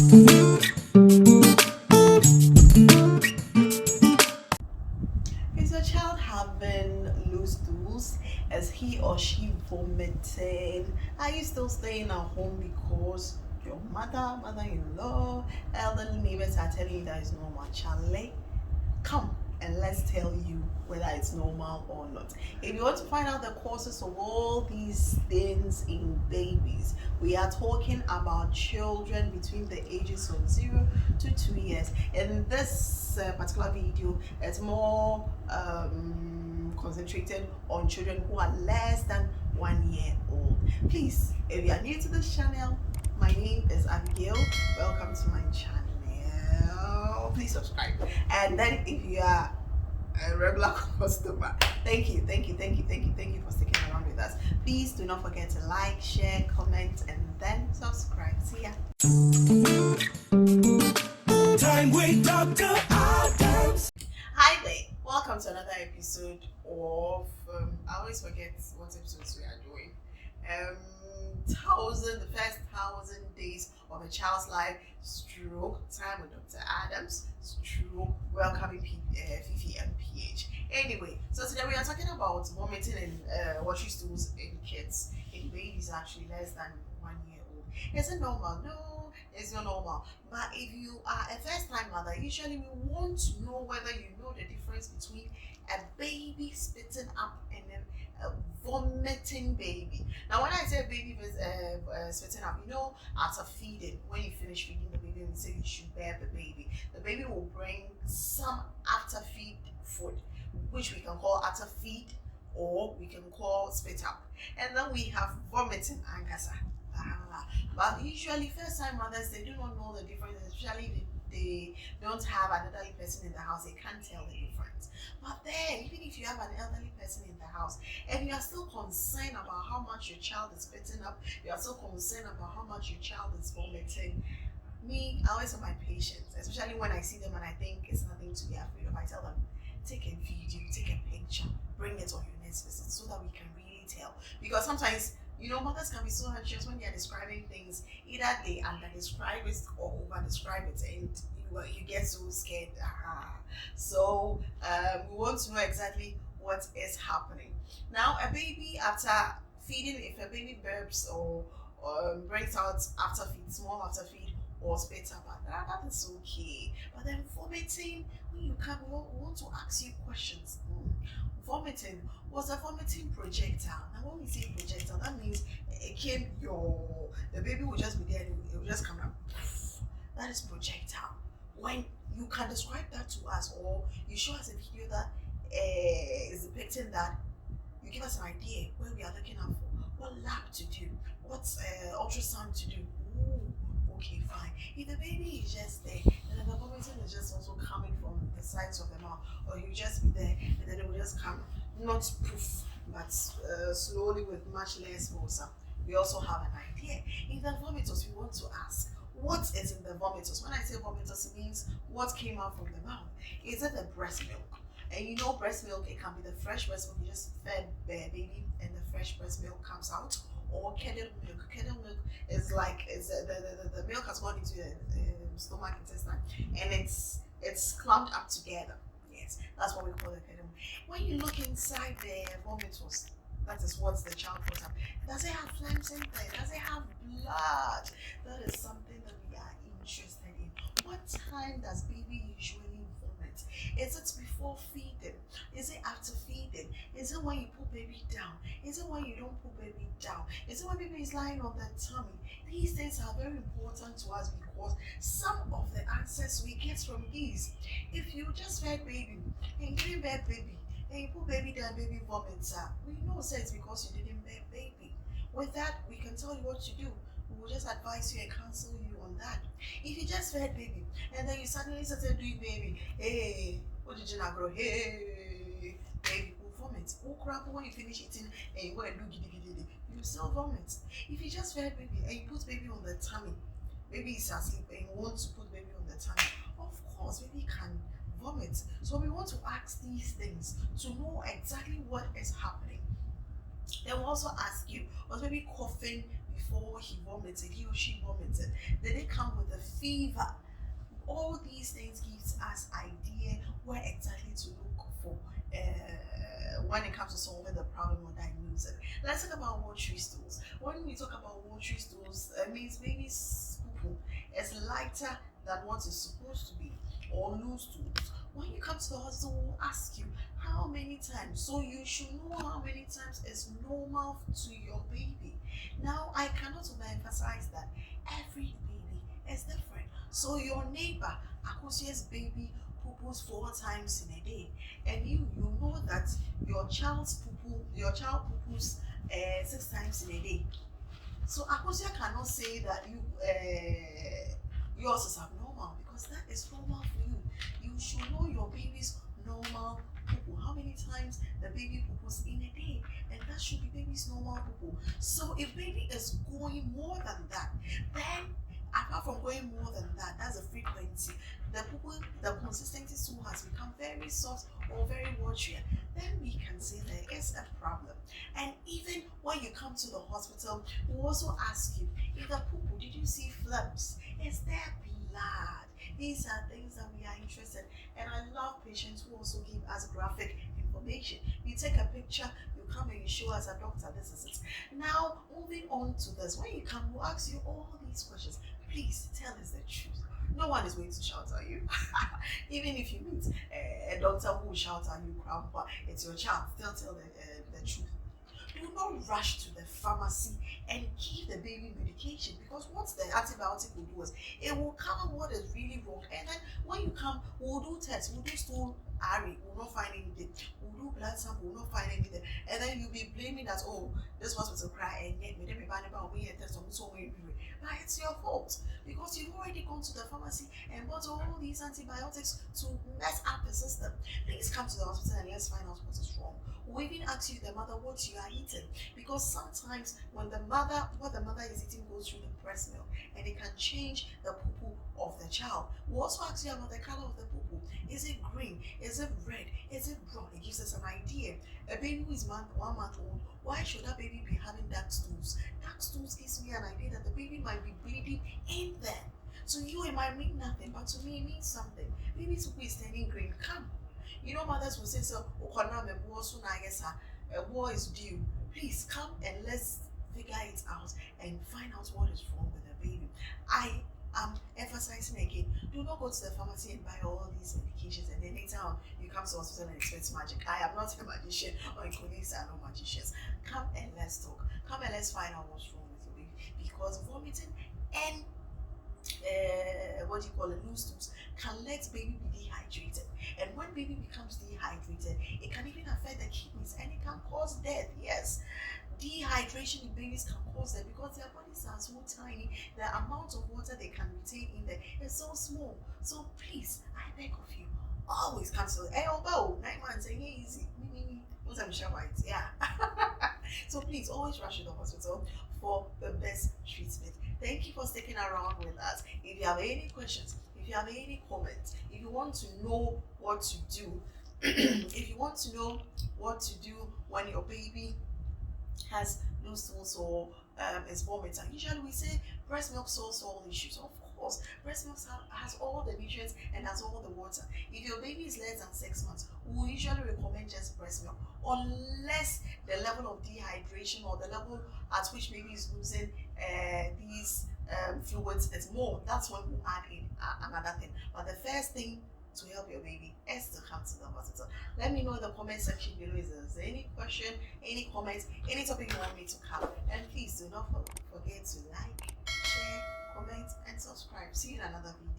Is your child having loose stools? Is he or she vomiting? Are you still staying at home because your mother-in-law, elderly neighbors are telling you that it's normal? Charlie, come and let's tell you whether it's normal or not. If you want to find out the causes of all these things in babies, we are talking about children between the ages of 0 to 2 years. In this particular video, it's more concentrated on children who are less than 1 year old. Please, if you are new to this channel, my name is Abigail. Welcome to my channel. Please subscribe. And then if you are a regular customer, thank you for sticking around with us. Please do not forget to like, share, comment, and then subscribe. See ya. Time with Dr. Adams. Hi there. Welcome to another episode of I always forget what episodes we are doing. The first 1,000 days of a child's life, stroke time with Dr. Adams, stroke welcoming Fifi and PH. Anyway, so today we are talking about vomiting and watery stools in kids, in babies actually less than 1 year old. Is it normal? No, it's not normal. But if you are a first-time mother, usually we want to know whether you know the difference between a baby spitting up and a vomiting baby. Now, when I say baby spitting up, after feeding, when you finish feeding the baby, we say you should bear the baby. The baby will bring some after feed food, which we can call after feed or we can call spit up. And then we have vomiting and gasa. But usually first time mothers, they do not know the difference, especially if they don't have an elderly person in the house, they can't tell the difference. But then, even if you have an elderly person in the house and you are still concerned about how much your child is spitting up, you are still concerned about how much your child is vomiting, I always have my patients, especially when I see them and I think it's nothing to be afraid of. I tell them, take a video, take a picture, bring it on your next visit so that we can really tell. Because sometimes, mothers can be so anxious when they are describing things. Either they under-describe it or over-describe it, and you get so scared. So we want to know exactly what is happening. Now, a baby after feeding, if a baby burps or brings out after feed, small after feed, or spits up, that is okay. But then vomiting, when you come, we want to ask you questions. Vomiting, was a vomiting projectile? Now when we say projectile, that means the baby will just be there and it will just come out. That is projectile. When you can describe that to us, or you show us a video that is depicting that, you give us an idea where we are looking out for, what lab to do, what ultrasound to do. Okay, fine. If the baby is just there, and then the vomiting is just also coming from the sides of the mouth, or you just be there, and then it will just come, not poof, but slowly with much less force. We also have an idea. In the vomitus, we want to ask, what is in the vomitus? When I say vomitus, it means what came out from the mouth. Is it the breast milk? And breast milk, it can be the fresh breast milk you just fed the baby, and the fresh breast milk comes out. Or curdled milk. Curdled milk is like the milk has gone into the stomach intestine and it's clumped up together. Yes, that's what we call the curdled milk. When you look inside the vomitus, that is what the child puts up. Does it have phlegms in there? Does it have blood? That is something that we are interested in. What time does baby usually vomit? Is it before feeding? Is it after feeding? Is it when you put baby down? Is it when you don't put baby down? Is it when baby is lying on their tummy? These things are very important to us because some of the answers we get from these. If you just fed baby and you didn't bear baby and you put baby down, baby vomits out, we know it's because you didn't bear baby. With that, we can tell you what to do. We will just advise you and counsel you on that. If you just fed baby and then you suddenly started doing baby, hey, what did you not grow? Hey, baby will vomit. Oh crap, when you finish eating and you go and do giddy giddy, you still vomit. If you just fed baby and you put baby on the tummy, baby is asleep and you want to put baby on the tummy, of course baby can vomit. So we want to ask these things to know exactly what is happening. Then we'll also ask you, was baby coughing before he vomited, he or she vomited? Did it come with a fever. All these things gives us idea where exactly to look for when it comes to solving the problem or diagnosing. Let's talk about watery stools. When we talk about watery stools, it means baby's poo is lighter than what is supposed to be, or loose stools. When you come to the hospital, we'll ask you how many times. So you should know how many times is normal to your baby. Now, I cannot overemphasize that every baby is different. So your neighbor, Akosia's baby, poo-poos 4 times in a day, and you know that your child poo-poos 6 times in a day. So Akosia cannot say that yours is abnormal, because that is normal for you. You should know your baby's normal poo-poo, how many times the baby poo-poos in a day, and that should be baby's normal poo-poo. So if baby is going more than that, then apart from going more than that, that's the frequency. The poo-poo, the consistency too has become very soft or very watery. Then we can say there is a problem. And even when you come to the hospital, we'll also ask you, if the poo-poo, did you see phlegms? Is there blood? These are things that we are interested in. And I love patients who also give us graphic information. You take a picture, you come and you show us, a doctor, this is it. Now, moving on to this, when you come, we'll ask you all these questions. Please tell us the truth. No one is going to shout at you. Even if you meet a doctor who will shout at you, grandpa, it's your child, still tell the truth. Do not rush to the pharmacy and give the baby medication, because what the antibiotic will do is it will cover what is really wrong, and then when you come, we'll do tests, we'll do stool RE, we'll not find anything, we'll do blood sample, we'll not find anything, and then you'll be blaming that, oh, this hospital cry and yet me be banning about we test on so many people. But it's your fault, because you've already gone to the pharmacy and bought all these antibiotics to mess up the system. Please come to the hospital and let's find out what is wrong. We'll even ask you, the mother, what you are eating, because sometimes when what the mother is eating goes through the breast milk, and it can change the poo-poo of the child. We'll also ask you about the color of the poo-poo. Is it green? Is it red? Is it brown? It gives us an idea. A baby who is 1 month old, why should that baby be having dark stools? Dark stools gives me an idea that the baby might be bleeding in there. To you, it might mean nothing, but to me, it means something. Baby's poo-poo is turning green. Come. You know, mothers will say, so, a war is due. Please come and let's figure it out and find out what is wrong with the baby. I am emphasizing again, do not go to the pharmacy and buy all these medications and then later on you come to the hospital and expect magic. I am not a magician, or colleagues are no magicians. Come and let's talk. Come and let's find out what's wrong with the baby, because vomiting and loose stools can let baby be dehydrated, and when baby becomes dehydrated, it can even affect the kidneys and it can cause death. Yes, dehydration in babies can cause that, because their bodies are so tiny, the amount of water they can retain in there is so small. So please, I beg of you, always come to 9 months and easy. Yeah. So please always rush to the hospital for the best treatment. Thank you for sticking around with us. If you have any questions, if you have any comments, if you want to know what to do, if you want to know what to do when your baby has loose stools or is vomiting, usually we say breast milk solves all issues. Of course, breast milk has all the nutrients and has all the water. If your baby is less than 6 months, we will usually recommend just breast milk, unless the level of dehydration or the level at which baby is losing these fluids is more. That's when we add in another thing. But the first thing to help your baby is to come to the hospital. Let me know in the comment section below if there's any question, any comments, any topic you want me to cover. And please do not forget to like, share, comment, and subscribe. See you in another video.